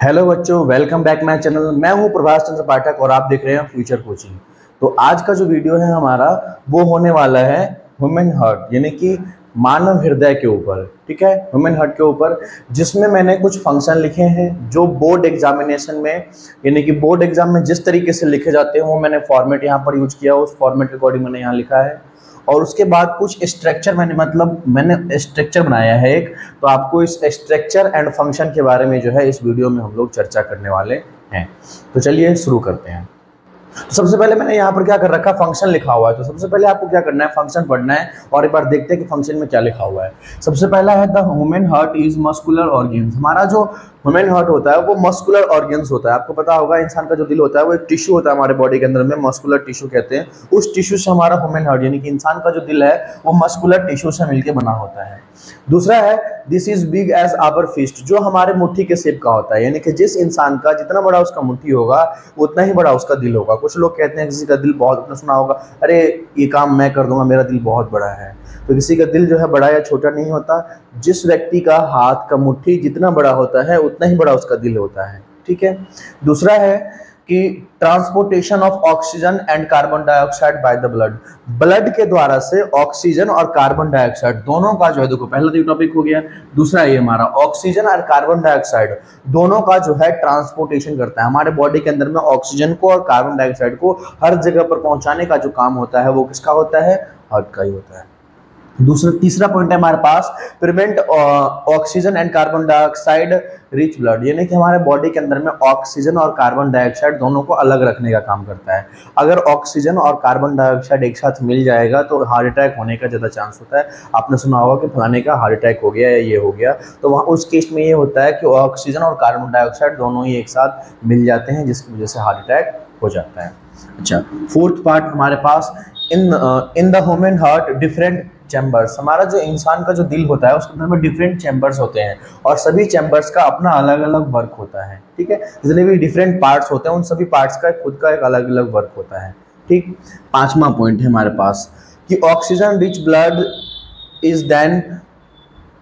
Hello बच्चों, welcome back my channel. मैं हूं प्रभास चंद्र पाठक और आप देख रहे हैं फ्यूचर कोचिंग। तो आज का जो वीडियो है हमारा वो होने वाला है ह्यूमन हार्ट यानी कि मानव हृदय के ऊपर। ठीक है, ह्यूमन हार्ट के ऊपर, जिसमें मैंने कुछ फंक्शन लिखे हैं जो बोर्ड एग्जामिनेशन में यानी कि बोर्ड एग्जाम में जिस तरीके से लिखे जाते हैं वो मैंने फॉर्मेट यहाँ पर यूज किया, उस फॉर्मेट के अकॉर्डिंग मैंने यहाँ लिखा है। और उसके बाद कुछ स्ट्रक्चर मैंने स्ट्रक्चर बनाया है एक, तो आपको इस स्ट्रक्चर एंड फंक्शन के बारे में जो है इस वीडियो में हम लोग चर्चा करने वाले हैं। तो चलिए शुरू करते हैं। तो सबसे पहले मैंने यहाँ पर क्या कर रखा, फंक्शन लिखा हुआ है। तो सबसे पहले आपको क्या करना है, फंक्शन पढ़ना है और एक बार देखते हैं कि फंक्शन में क्या लिखा हुआ है। सबसे पहला है the human heart is muscular organs. हमारा जो ह्यूमन हार्ट होता है वो मस्कुलर ऑर्गन्स होता है। आपको पता होगा इंसान का जो दिल होता है वो एक टिश्यू होता है हमारे बॉडी के अंदर में, मस्कुलर टिश्यू कहते हैं। उस टिश्यू से हमारा ह्यूमन हार्ट यानी कि इंसान का जो दिल है वो मस्कुलर टिश्यू से मिलकर बना होता है। दूसरा है this is big as our fist, जो हमारे मुट्ठी के शेप का होता है, यानी कि जिस इंसान का जितना बड़ा उसका मुट्ठी होगा उतना ही बड़ा उसका दिल होगा। कुछ लोग कहते हैं किसी का दिल बहुत, आपने सुना होगा, अरे ये काम मैं कर दूंगा, मेरा दिल बहुत बड़ा है। तो किसी का दिल जो है बड़ा या छोटा नहीं होता, जिस व्यक्ति का हाथ का मुट्ठी जितना बड़ा होता है उतना ही बड़ा उसका दिल होता है। ठीक है। दूसरा है कि transportation of oxygen and carbon dioxide by the blood, blood के द्वारा से ऑक्सीजन और कार्बन डाइऑक्साइड दोनों का जो है, देखो पहला तो टॉपिक हो गया, दूसरा ये हमारा ऑक्सीजन और कार्बन डाइऑक्साइड दोनों का जो है ट्रांसपोर्टेशन करता है। हमारे बॉडी के अंदर में ऑक्सीजन को और कार्बन डाइऑक्साइड को हर जगह पर पहुंचाने का जो काम होता है वो किसका होता है, हार्ट का ही होता है। तीसरा पॉइंट है हमारे पास, prevent oxygen and carbon dioxide rich blood, यानी कि हमारे बॉडी के अंदर में ऑक्सीजन और कार्बन डाइऑक्साइड दोनों को अलग रखने का काम करता है। अगर ऑक्सीजन और कार्बन डाइऑक्साइड एक साथ मिल जाएगा तो हार्ट अटैक होने का ज़्यादा चांस होता है। आपने सुना होगा कि फलाने का हार्ट अटैक हो गया या ये हो गया, तो वहाँ उस केस में ये होता है कि ऑक्सीजन और कार्बन डाइऑक्साइड दोनों ही एक साथ मिल जाते हैं, जिसकी वजह से हार्ट अटैक हो जाता है। अच्छा, फोर्थ पार्ट हमारे पास, in the human heart different chambers. हमारा जो इंसान का जो दिल होता है उसके अंदर में डिफरेंट चैम्बर्स होते हैं और सभी चैम्बर्स का अपना अलग अलग वर्क होता है। ठीक है, जितने भी डिफरेंट पार्ट्स होते हैं उन सभी पार्ट्स का खुद का एक अलग अलग वर्क होता है। ठीक। पांचवा पॉइंट है हमारे पास कि oxygen rich blood is then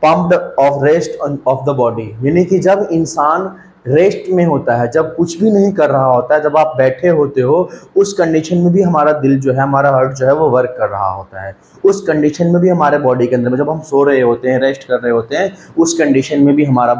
pumped of rest of the body, यानी कि जब इंसान रेस्ट में होता है, जब कुछ भी नहीं कर रहा होता है, जब आप बैठे होते हो, उस कंडीशन में भी हमारा दिल जो है, हमारा हार्ट जो है वो वर्क कर रहा होता है। उस कंडीशन में भी हमारे बॉडी के अंदर में जब हम सो रहे होते हैं, रेस्ट कर रहे होते हैं, उस कंडीशन में भी हमारा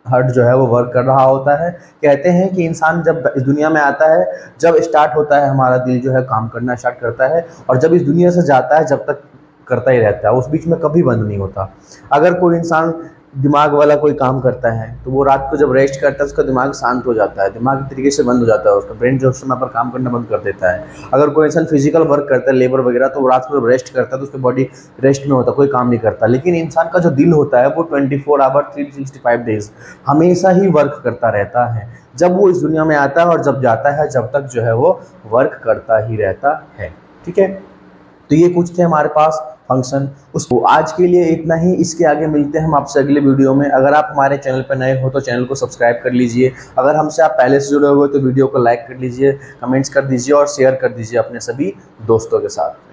हार्ट जो है वो वर्क कर रहा होता है। कहते हैं कि इंसान जब इस दुनिया में आता है, जब स्टार्ट होता है हमारा दिल जो है काम करना स्टार्ट करता है, और जब इस दुनिया से जाता है जब तक करता ही रहता है, उस बीच में कभी बंद नहीं होता। अगर कोई इंसान दिमाग वाला कोई काम करता है तो वो रात को जब रेस्ट करता है उसका दिमाग शांत हो जाता है, दिमाग एक तरीके से बंद हो जाता है, उसका ब्रेन जो समय पर काम करना बंद कर देता है। अगर कोई इंसान फिजिकल वर्क करता है, लेबर वगैरह, तो वो रात को जब रेस्ट करता है तो उसकी बॉडी रेस्ट में होता है, कोई काम नहीं करता। लेकिन इंसान का जो दिल होता है वो 24 आवर 365 डेज हमेशा ही वर्क करता रहता है। जब वो इस दुनिया में आता है और जब जाता है, जब तक जो है वो वर्क करता ही रहता है। ठीक है, तो ये कुछ थे हमारे पास फंक्शन। उसको आज के लिए इतना ही, इसके आगे मिलते हैं हम आपसे अगले वीडियो में। अगर आप हमारे चैनल पर नए हो तो चैनल को सब्सक्राइब कर लीजिए। अगर हमसे आप पहले से जुड़े हुए तो वीडियो को लाइक कर लीजिए, कमेंट्स कर दीजिए और शेयर कर दीजिए अपने सभी दोस्तों के साथ।